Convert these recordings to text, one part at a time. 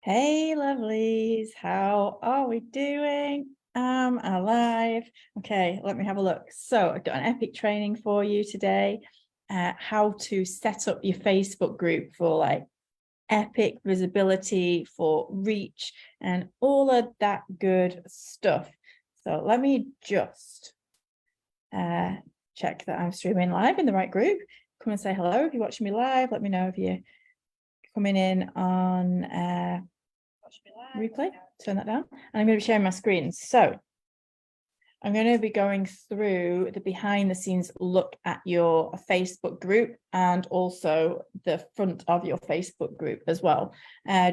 Hey, lovelies, how are we doing? I'm alive. Okay, let me have a look. So I've got an epic training for you today, how to set up your Facebook group for like epic visibility, for reach, and all of that good stuff. So let me just check that I'm streaming live in the right group. Come and say hello if you're watching me live. Let me know if you're coming in on replay. Turn that down. And I'm going to be sharing my screen. So I'm going to be going through the behind the scenes look at your Facebook group and also the front of your Facebook group as well,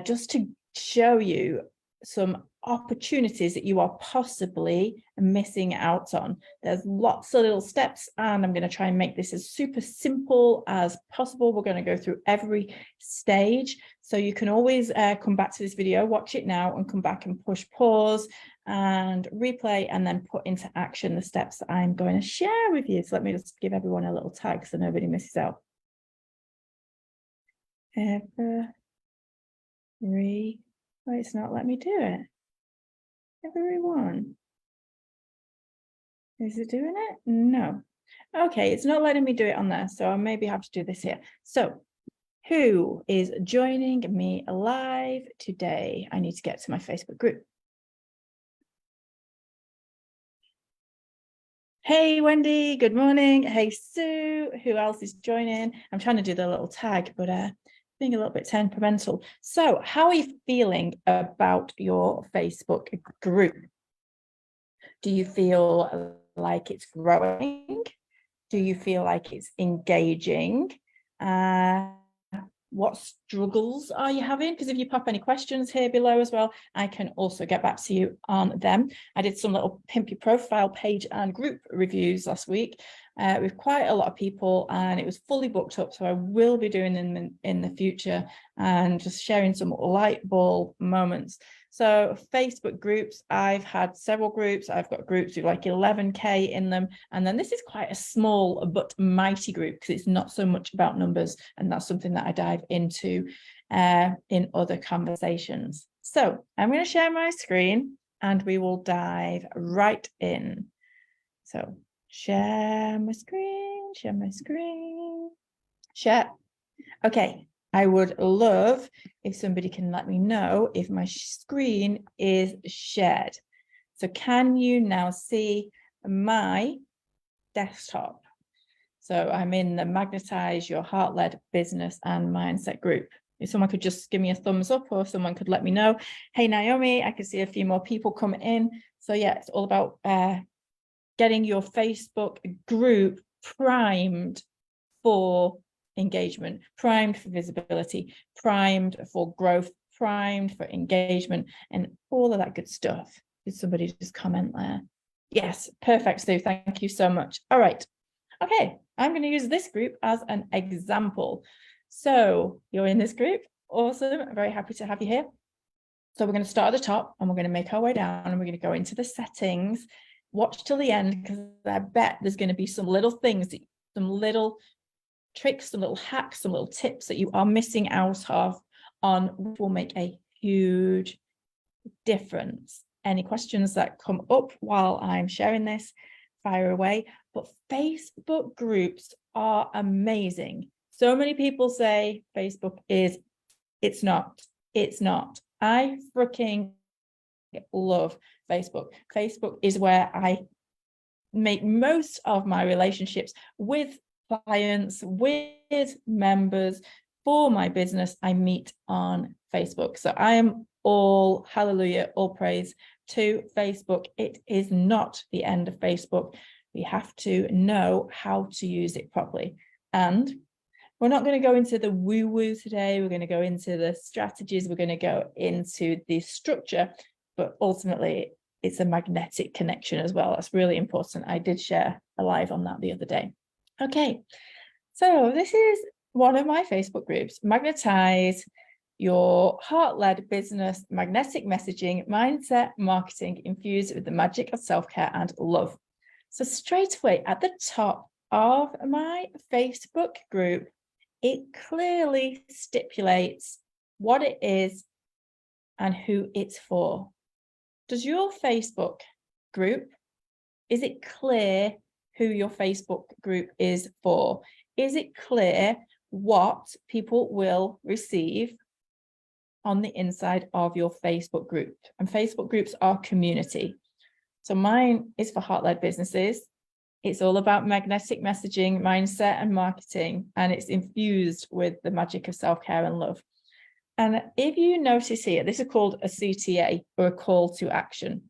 just to show you some opportunities that you are possibly missing out on. There's lots of little steps, and I'm going to try and make this as super simple as possible. We're going to go through every stage, so you can always come back to this video, watch it now, and come back and push pause and replay, and then put into action the steps that I'm going to share with you. So let me just give everyone a little tag so nobody misses out. Well, it's not letting me do it. Everyone. Is it doing it? No. Okay, it's not letting me do it on there, so I maybe have to do this here. So who is joining me live today? I need to get to my Facebook group. Hey, Wendy, good morning. Hey, Sue, who else is joining? I'm trying to do the little tag, but being a little bit temperamental. So how are you feeling about your Facebook group? Do you feel like it's growing? Do you feel like it's engaging? What struggles are you having? Because if you pop any questions here below as well, I can also get back to you on them. I did some little pimp your profile page and group reviews last week with quite a lot of people, and it was fully booked up. So I will be doing them in the future and just sharing some light bulb moments. So Facebook groups, I've had several groups. I've got groups with like 11K in them. And then this is quite a small but mighty group because it's not so much about numbers. And that's something that I dive into in other conversations. So I'm going to share my screen and we will dive right in. So share my screen, share. Okay. I would love if somebody can let me know if my screen is shared. So can you now see my desktop? So I'm in the Magnetize Your Heart-Led Business and Mindset group. If someone could just give me a thumbs up, or someone could let me know. Hey, Naomi, I can see a few more people come in. So yeah, it's all about getting your Facebook group primed for engagement, primed for visibility, primed for growth, primed for engagement, and all of that good stuff. Did somebody just comment there? Yes, perfect, Sue. Thank you so much. All right. Okay, I'm going to use this group as an example. So you're in this group. Awesome. I'm very happy to have you here. So we're going to start at the top and we're going to make our way down and we're going to go into the settings. Watch till the end because I bet there's going to be some little things, some little tricks, some little hacks, some little tips that you are missing out of on, which will make a huge difference. Any questions that come up while I'm sharing this, fire away. But Facebook groups are amazing. So many people say Facebook is, it's not. I freaking love Facebook. Facebook is where I make most of my relationships with clients, with members for my business. I meet on Facebook. So I am all hallelujah, all praise to Facebook. It is not the end of Facebook. We have to know how to use it properly. And we're not going to go into the woo-woo today. We're going to go into the strategies. We're going to go into the structure, but ultimately it's a magnetic connection as well. That's really important. I did share a live on that the other day. Okay, so this is one of my Facebook groups, Magnetize Your Heart-Led Business, Magnetic Messaging, Mindset, Marketing, infused with the magic of self-care and love. So straight away at the top of my Facebook group, it clearly stipulates what it is and who it's for. Does your Facebook group, is it clear who your Facebook group is for? Is it clear what people will receive on the inside of your Facebook group? And Facebook groups are community. So mine is for heart-led businesses. It's all about magnetic messaging, mindset, and marketing, and it's infused with the magic of self-care and love. And if you notice here, this is called a CTA, or a call to action.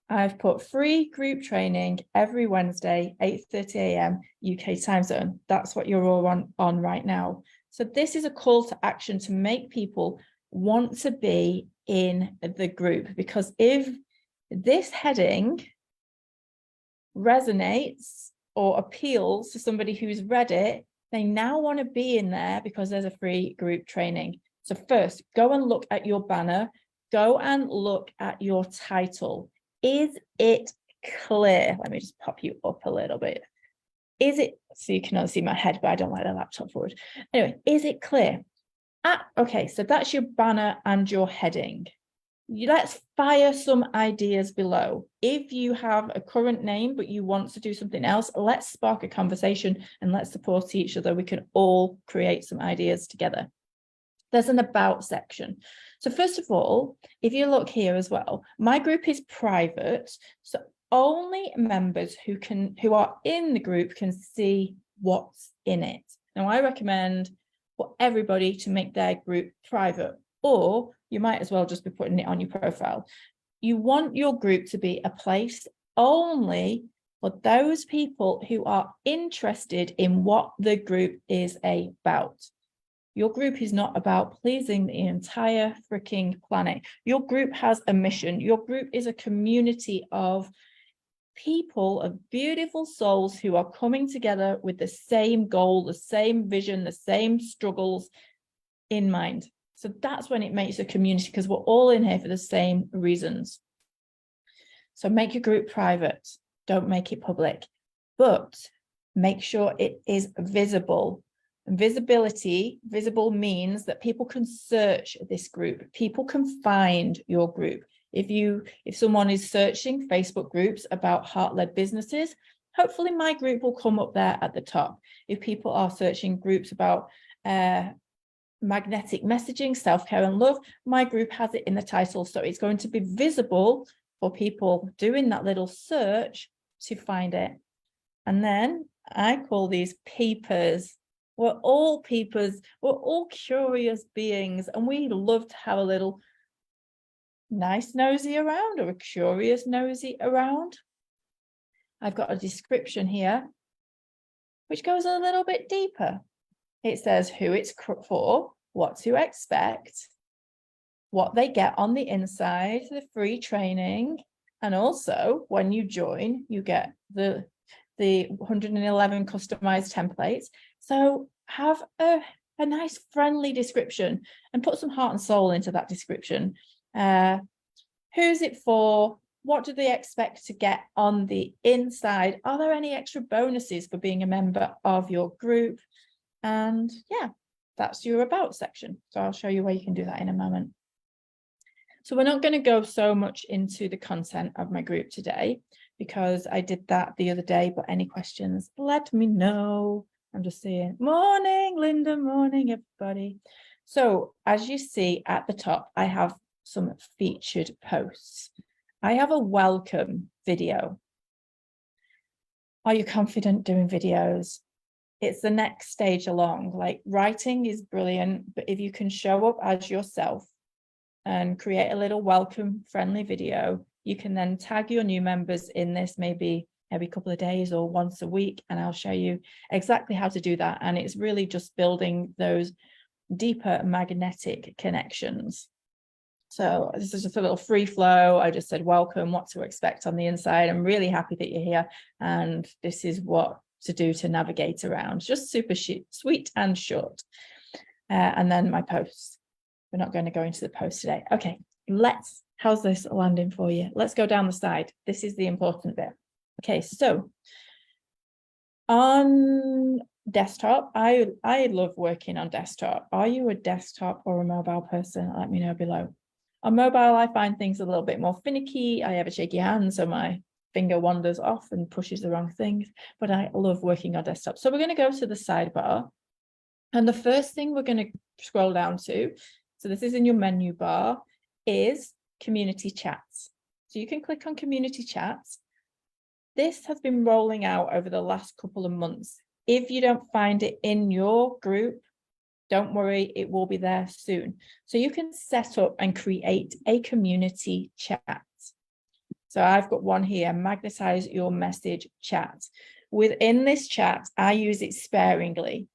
I've put free group training every Wednesday, 8:30 a.m. UK time zone. That's what you're all on right now. So this is a call to action to make people want to be in the group, because if this heading resonates or appeals to somebody who's read it, they now want to be in there because there's a free group training. So first, go and look at your banner. Go and look at your title. Is it clear? Let me just pop you up a little bit. Is it, so you can only see my head, but I don't like the laptop forward. Anyway, is it clear? Okay, so that's your banner and your heading. Let's fire some ideas below. If you have a current name, but you want to do something else, let's spark a conversation and let's support each other. We can all create some ideas together. There's an about section. So first of all, if you look here as well, my group is private. So only members who are in the group can see what's in it. Now, I recommend for everybody to make their group private, or you might as well just be putting it on your profile. You want your group to be a place only for those people who are interested in what the group is about. Your group is not about pleasing the entire freaking planet. Your group has a mission. Your group is a community of people, of beautiful souls who are coming together with the same goal, the same vision, the same struggles in mind. So that's when it makes a community, because we're all in here for the same reasons. So make your group private. Don't make it public, but make sure it is visible. And visible means that people can search this group. People can find your group. If someone is searching Facebook groups about heart-led businesses, hopefully my group will come up there at the top. If people are searching groups about magnetic messaging, self-care and love, my group has it in the title. So it's going to be visible for people doing that little search to find it. And then I call these peepers. We're all peepers. We're all curious beings, and we love to have a little nice nosy around, or a curious nosy around. I've got a description here which goes a little bit deeper. It says who it's for, what to expect, what they get on the inside, the free training, and also when you join, you get the 111 customized templates. So have a nice friendly description and put some heart and soul into that description. Who's it for? What do they expect to get on the inside? Are there any extra bonuses for being a member of your group? And yeah, that's your about section. So I'll show you where you can do that in a moment. So we're not going to go so much into the content of my group today, because I did that the other day, but any questions, let me know. I'm just saying, morning, Linda, morning, everybody. So as you see at the top, I have some featured posts. I have a welcome video. Are you confident doing videos? It's the next stage along. Like, writing is brilliant, but if you can show up as yourself and create a little welcome friendly video, you can then tag your new members in this maybe every couple of days or once a week, and I'll show you exactly how to do that. And it's really just building those deeper magnetic connections. So this is just a little free flow. I just said welcome, what to expect on the inside. I'm really happy that you're here, and this is what to do to navigate around. Just super sweet and short. And then my posts. We're not going to go into the post today. Okay, how's this landing for you? Let's go down the side. This is the important bit. Okay, so on Desktop. I love working on desktop. Are you a desktop or a mobile person? Let me know below. On mobile, I find things a little bit more finicky. I have a shaky hand, so my finger wanders off and pushes the wrong things, but I love working on desktop. So we're going to go to the sidebar. And the first thing we're going to scroll down to, so this is in your menu bar, is community chats. So you can click on community chats. This has been rolling out over the last couple of months. If you don't find it in your group, don't worry, it will be there soon. So you can set up and create a community chat. So I've got one here, magnetize your message chat. Within this chat, I use it sparingly.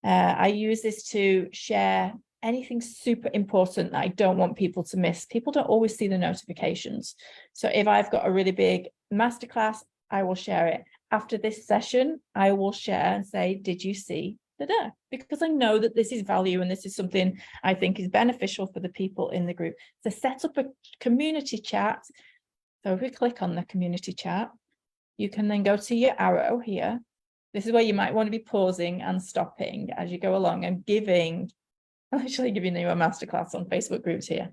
I use this to share anything super important that I don't want people to miss. People don't always see the notifications. So if I've got a really big masterclass, I will share it. After this session, I will share and say, did you see the because I know that this is value and this is something I think is beneficial for the people in the group. So set up a community chat. So if we click on the community chat, you can then go to your arrow here. This is where you might want to be pausing and stopping as you go along and I'm actually giving you a masterclass on Facebook groups here.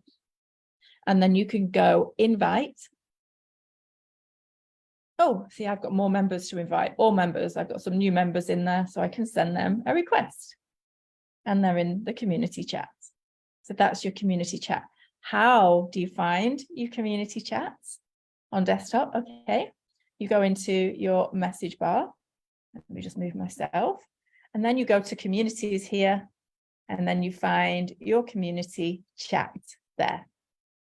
And then you can go invite. Oh, see, I've got more members to invite, all members. I've got some new members in there, so I can send them a request. And they're in the community chat. So that's your community chat. How do you find your community chats? On desktop, okay. You go into your message bar. Let me just move myself. And then you go to communities here, and then you find your community chat there.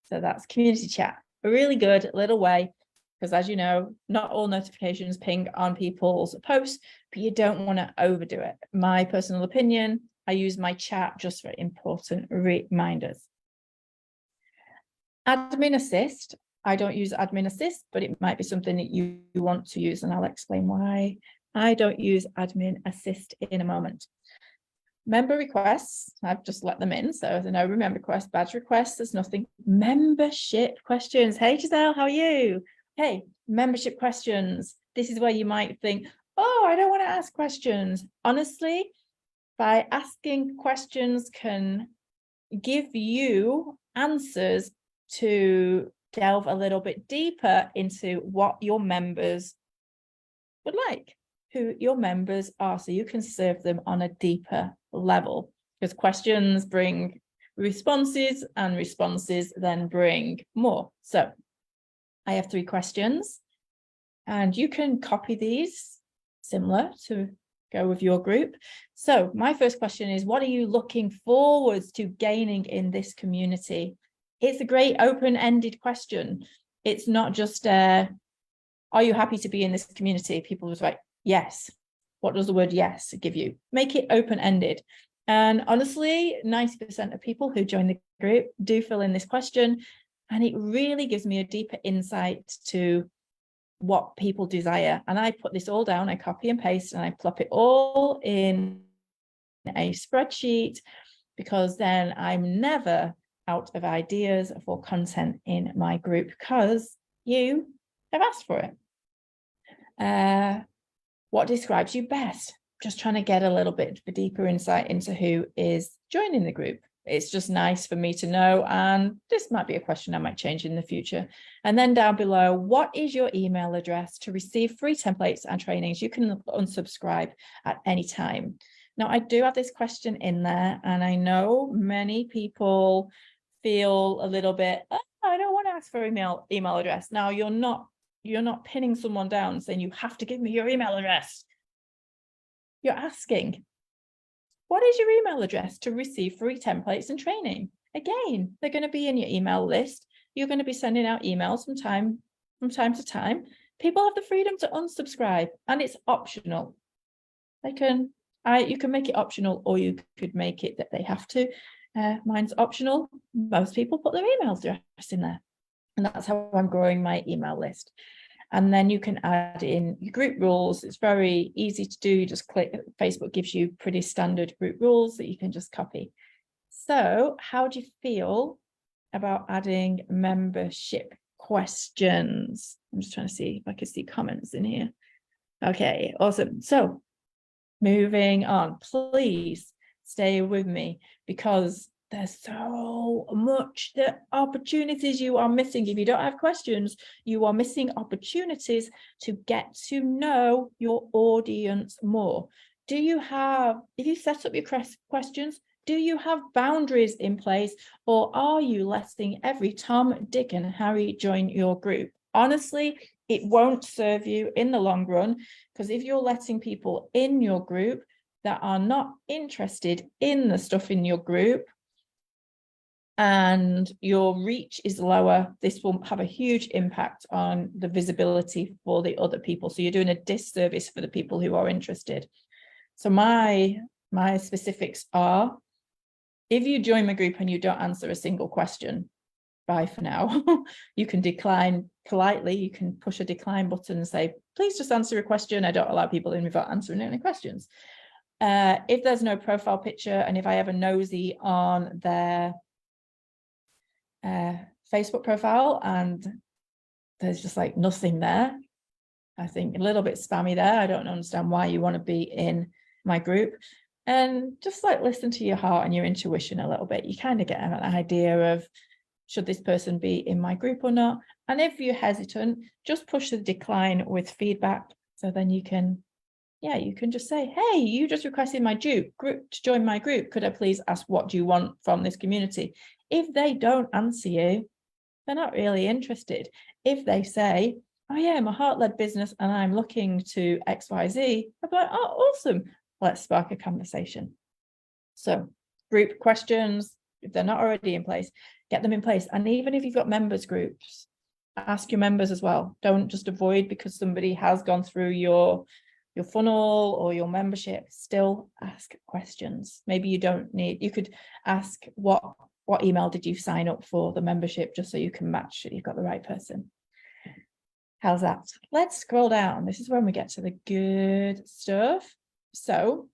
So that's community chat, a really good little way, because as you know, not all notifications ping on people's posts, but you don't want to overdo it. My personal opinion, I use my chat just for important reminders. Admin assist. I don't use admin assist, but it might be something that you want to use, and I'll explain why I don't use admin assist in a moment. Member requests, I've just let them in. So there's no member requests, badge requests, there's nothing. Membership questions. Hey, Giselle, how are you? Hey, membership questions. This is where you might think, oh, I don't want to ask questions. Honestly, by asking questions can give you answers to delve a little bit deeper into what your members would like, who your members are, so you can serve them on a deeper level, because questions bring responses and responses then bring more. So I have 3 questions and you can copy these similar to go with your group. So my first question is, what are you looking forward to gaining in this community? It's a great open-ended question. It's not just are you happy to be in this community? People was like, yes. What does the word yes give you? Make it open-ended. And honestly, 90% of people who join the group do fill in this question, and it really gives me a deeper insight to what people desire. And I put this all down, I copy and paste, and I plop it all in a spreadsheet, because then I'm never out of ideas for content in my group, because you have asked for it. What describes you best? Just trying to get a little bit of a deeper insight into who is joining the group. It's just nice for me to know, and this might be a question I might change in the future. And then down below, what is your email address to receive free templates and trainings? You can unsubscribe at any time. Now, I do have this question in there, and I know many people feel a little bit, oh, I don't want to ask for email address. Now, you're not pinning someone down saying you have to give me your email address. You're asking, what is your email address to receive free templates and training? Again, they're going to be in your email list. You're going to be sending out emails from time to time. People have the freedom to unsubscribe, and it's optional. You can make it optional, or you could make it that they have to. Mine's optional. Most people put their email address in there, and that's how I'm growing my email list. And then you can add in your group rules. It's very easy to do. You just click, Facebook gives you pretty standard group rules that you can just copy. So how do you feel about adding membership questions? I'm just trying to see if I can see comments in here. Okay, awesome. So moving on. Please stay with me, because there's so much the opportunities you are missing. If you don't have questions, you are missing opportunities to get to know your audience more. Do you have, if you set up your questions, do you have boundaries in place, or are you letting every Tom, Dick, and Harry join your group? Honestly, it won't serve you in the long run, because if you're letting people in your group that are not interested in the stuff in your group and your reach is lower, this will have a huge impact on the visibility for the other people. So you're doing a disservice for the people who are interested. So my specifics are, if you join my group and you don't answer a single question, bye for now. You can decline politely. You can push a decline button and say, please just answer a question. I don't allow people in without answering any questions. If there's no profile picture, and if I have a nosy on their Facebook profile and there's just like nothing there, I think a little bit spammy there. I don't understand why you want to be in my group. And just like listen to your heart and your intuition a little bit. You kind of get an idea of, should this person be in my group or not? And if you're hesitant, just push the decline with feedback. So then you can, yeah, you can just say, hey, you just requested my group to join my group. Could I please ask, what do you want from this community? If they don't answer you, they're not really interested. If they say, oh yeah, I'm a heart-led business and I'm looking to XYZ, I'd be like, oh, awesome. Let's spark a conversation. So group questions, if they're not already in place, get them in place. And even if you've got members groups, ask your members as well. Don't just avoid because somebody has gone through your funnel or your membership. Still ask questions. Maybe you don't need, you could ask what email did you sign up for the membership, just so you can match that you've got the right person. How's that? Let's scroll down. This is when we get to the good stuff. So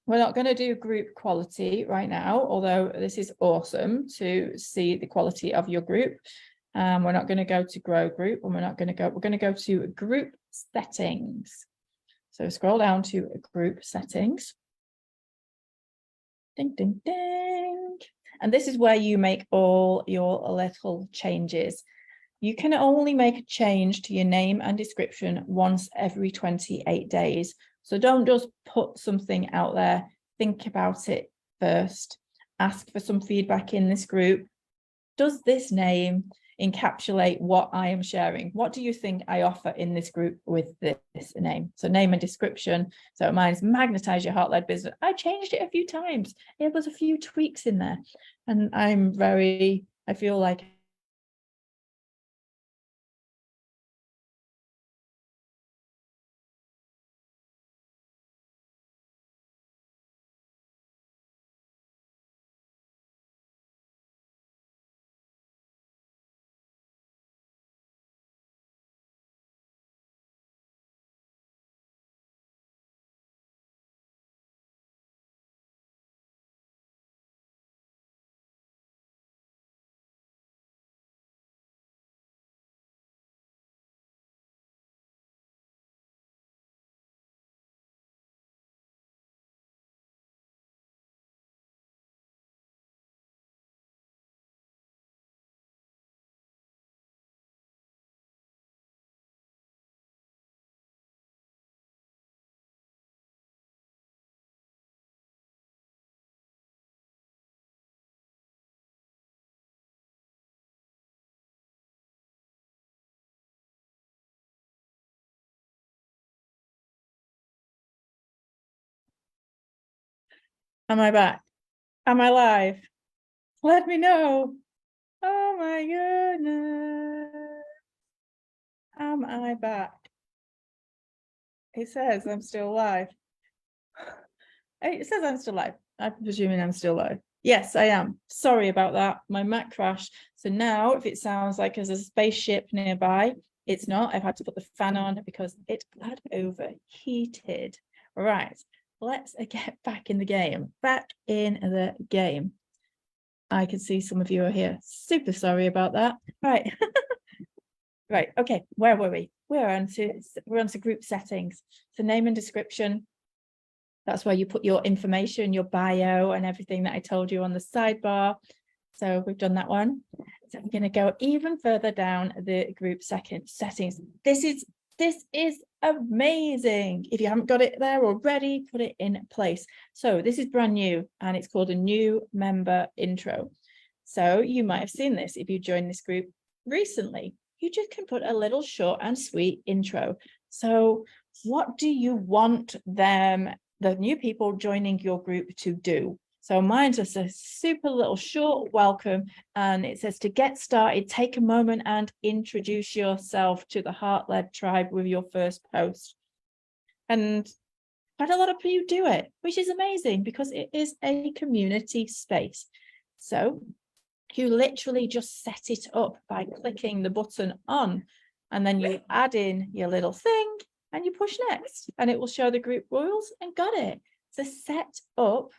we're not going to do group quality right now, although this is awesome to see the quality of your group. We're not going to go to grow group, and we're going to go to group settings. So scroll down to group settings. Ding, ding, ding. And this is where you make all your little changes. You can only make a change to your name and description once every 28 days. So don't just put something out there. Think about it first. Ask for some feedback in this group. Does this name encapsulate what I am sharing? What do you think I offer in this group with this name? So name and description. So mine's magnetize your heart-led business. I changed it a few times. It was a few tweaks in there. And I feel like am I back? Am I live? Let me know. Oh my goodness. Am I back? It says I'm still live. It says I'm still live. I'm presuming I'm still live. Yes, I am. Sorry about that. My Mac crashed. So now if it sounds like there's a spaceship nearby, it's not. I've had to put the fan on because it had overheated. Right. Let's get back in the game. Back in the game. I can see some of you are here. Super sorry about that. Right. Right. Okay. Where were we? We're on to group settings. So name and description. That's where you put your information, your bio and everything that I told you on the sidebar. So we've done that one. So I'm going to go even further down the group settings. This is amazing. If you haven't got it there already, put it in place. So this is brand new and it's called a new member intro. So you might have seen this if you joined this group recently. You just can put a little short and sweet intro. So what do you want them, the new people joining your group, to do? So mine's just a super little short welcome, and it says, to get started, take a moment and introduce yourself to the Heart-Led tribe with your first post. And quite a lot of you do it, which is amazing because it is a community space. So you literally just set it up by clicking the button on, and then you add in your little thing and you push next, and it will show the group rules, and got it. So set up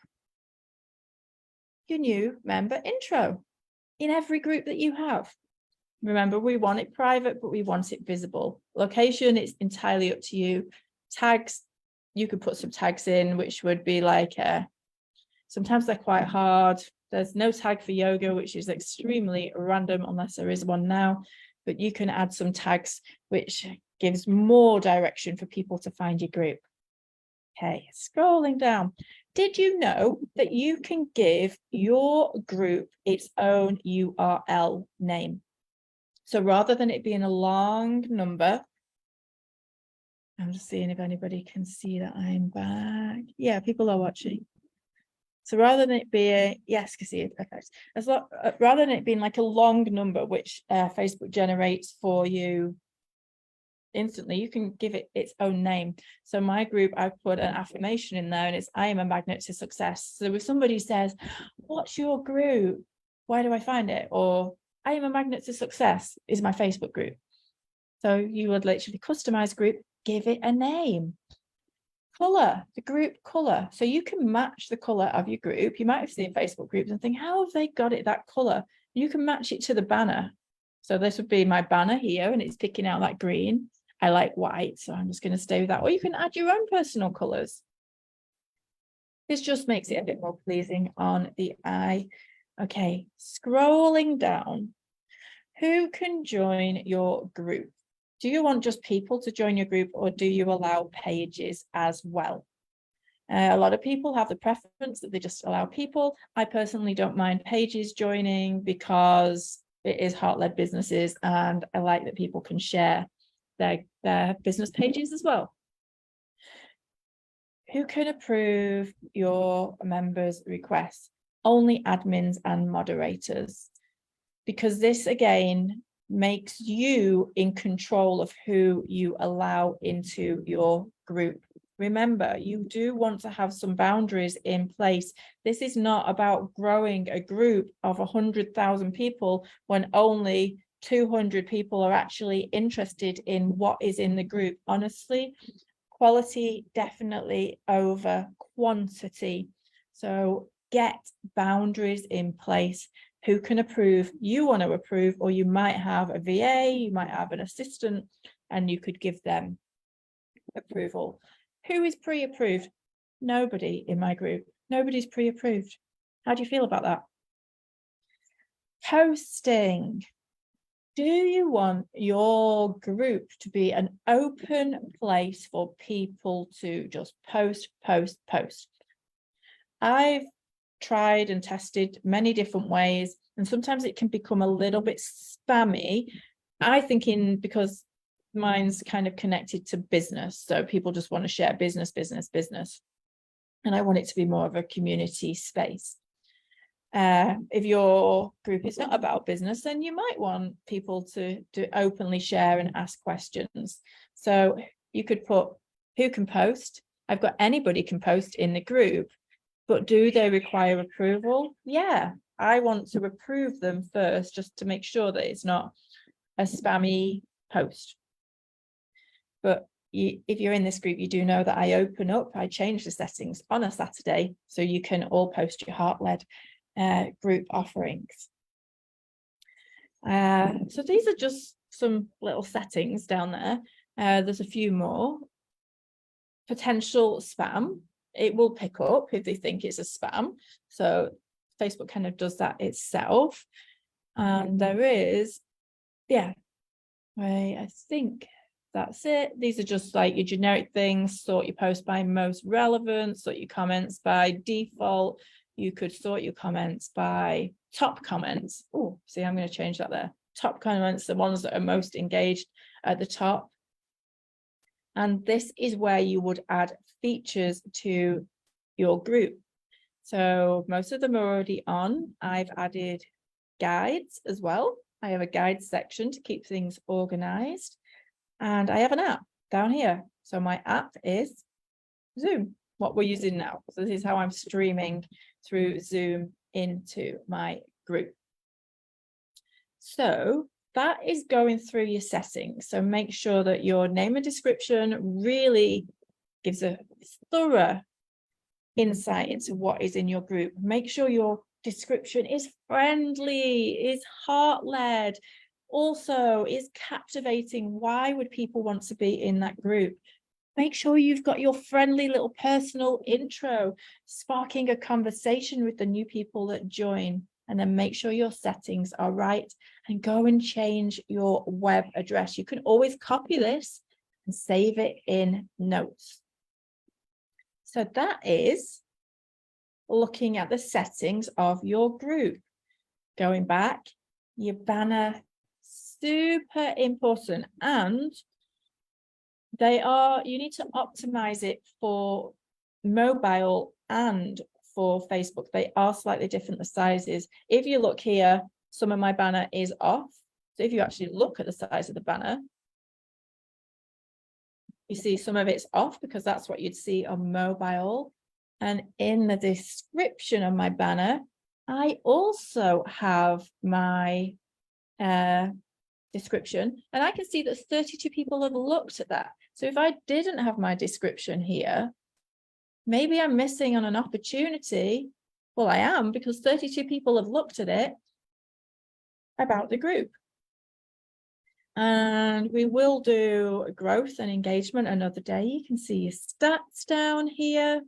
your new member intro in every group that you have. Remember, we want it private, but we want it visible. Location, it's entirely up to you. Tags, you could put some tags in, which would be like, sometimes they're quite hard. There's no tag for yoga, which is extremely random unless there is one now, but you can add some tags, which gives more direction for people to find your group. Okay, scrolling down. Did you know that you can give your group its own URL name? So rather than it being a long number, I'm just seeing if anybody can see that I'm back. Yeah, people are watching. So rather than it be yes, can see it, perfect. Rather than it being like a long number, which Facebook generates for you instantly, you can give it its own name. So my group, I've put an affirmation in there, and it's, I am a magnet to success. So if somebody says, what's your group? Where do I find it? Or I am a magnet to success is my Facebook group. So you would literally customize group, give it a name. Color, the group color. So you can match the color of your group. You might have seen Facebook groups and think, how have they got it that color? You can match it to the banner. So this would be my banner here, and it's picking out that green. I like white, so I'm just going to stay with that. Or you can add your own personal colors. This just makes it a bit more pleasing on the eye. Okay, scrolling down. Who can join your group? Do you want just people to join your group, or do you allow pages as well? A lot of people have the preference that they just allow people. I personally don't mind pages joining because it is heart-led businesses, and I like that people can share their business pages as well. Who can approve your members' requests? Only admins and moderators, because this again makes you in control of who you allow into your group. Remember, you do want to have some boundaries in place. This is not about growing a group of 100,000 people when only 200 people are actually interested in what is in the group. Honestly, quality definitely over quantity. So get boundaries in place. Who can approve? You want to approve, or you might have a VA, you might have an assistant, and you could give them approval. Who is pre-approved? Nobody in my group. Nobody's pre-approved. How do you feel about that? Posting. Do you want your group to be an open place for people to just post? I've tried and tested many different ways, and sometimes it can become a little bit spammy. I think because mine's kind of connected to business, so people just want to share business, and I want it to be more of a community space. If your group is not about business, then you might want people to openly share and ask questions. So you could put who can post. I've got anybody can post in the group, but do they require approval? Yeah, I want to approve them first, just to make sure that it's not a spammy post. But if you're in this group, you do know that I change the settings on a Saturday, so you can all post your heart-led group offerings. So these are just some little settings down there. There's a few more. Potential spam. it will pick up if they think it's a spam. So Facebook kind of does that itself. And there is, yeah, I think that's it. These are just like your generic things. Sort your post by most relevant, sort your comments by default. You could sort your comments by top comments. Oh, see, I'm going to change that there. Top comments, the ones that are most engaged at the top. And this is where you would add features to your group. So most of them are already on. I've added guides as well. I have a guide section to keep things organized. And I have an app down here. So my app is Zoom, what we're using now. So this is how I'm streaming through Zoom into my group. So that is going through your settings. So make sure that your name and description really gives a thorough insight into what is in your group. Make sure your description is friendly, is heart-led, also is captivating. Why would people want to be in that group? Make sure you've got your friendly little personal intro, sparking a conversation with the new people that join. And then make sure your settings are right and go and change your web address. You can always copy this and save it in notes. So that is looking at the settings of your group. Going back, your banner, super important. And you need to optimize it for mobile and for Facebook. They are slightly different, the sizes. If you look here, some of my banner is off. So if you actually look at the size of the banner, you see some of it's off because that's what you'd see on mobile. And in the description of my banner, I also have my description, and I can see that 32 people have looked at that. So if I didn't have my description here, maybe I'm missing on an opportunity. Well, I am, because 32 people have looked at it about the group. And we will do growth and engagement another day. You can see your stats down here.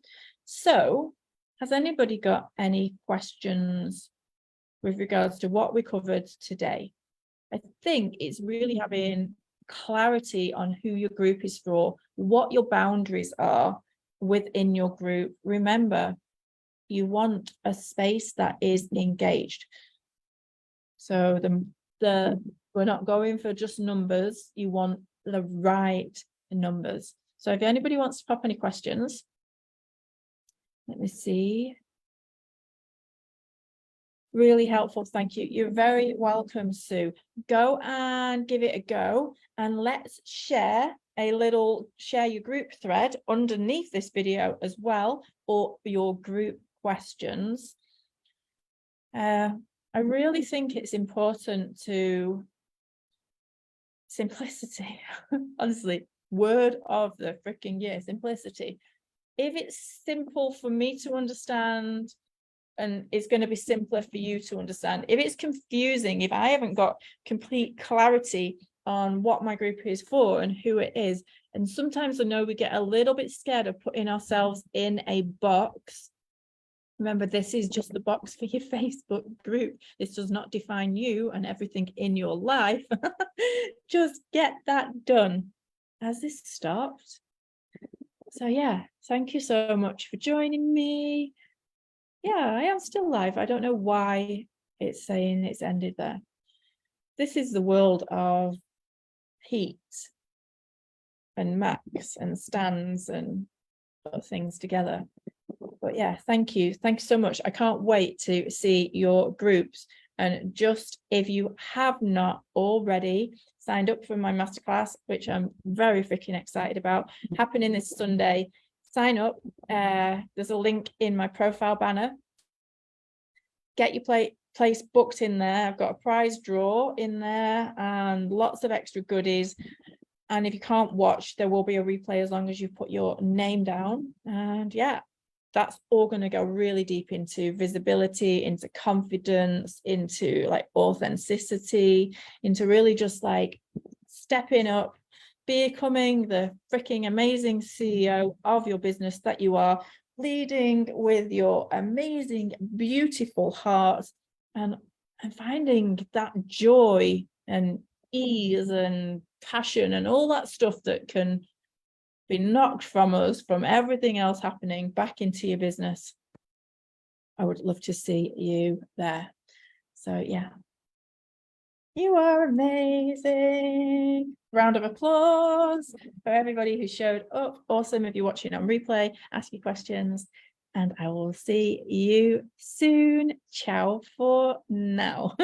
So has anybody got any questions with regards to what we covered today? I think it's really having clarity on who your group is for, what your boundaries are within your group. Remember, you want a space that is engaged. So we're not going for just numbers. You want the right numbers. So if anybody wants to pop any questions, let me see. Really helpful. Thank you. You're very welcome, Sue. Go and give it a go, and let's share your group thread underneath this video as well, or your group questions. I really think it's important to simplicity. Honestly, word of the freaking year, simplicity. If it's simple for me to understand, and it's going to be simpler for you to understand. If it's confusing, if I haven't got complete clarity on what my group is for and who it is, and sometimes I know we get a little bit scared of putting ourselves in a box. Remember, this is just the box for your Facebook group. This does not define you and everything in your life. Just get that done. Has this stopped? So yeah, thank you so much for joining me. Yeah, I am still live. I don't know why it's saying it's ended there. This is the world of Pete and Max and stands and things together. But yeah, thank you. Thanks so much. I can't wait to see your groups. And just if you have not already signed up for my masterclass, which I'm very freaking excited about, happening this Sunday, sign up. There's a link in my profile banner. Get your place booked in there. I've got a prize draw in there and lots of extra goodies. And if you can't watch, there will be a replay as long as you put your name down. And yeah, that's all going to go really deep into visibility, into confidence, into like authenticity, into really just like stepping up, becoming the freaking amazing CEO of your business that you are, leading with your amazing, beautiful heart, and finding that joy and ease and passion and all that stuff that can be knocked from us, from everything else happening, back into your business. I would love to see you there. So yeah, you are amazing. Round of applause for everybody who showed up. Awesome. If you're watching on replay, ask your questions, and I will see you soon. Ciao for now.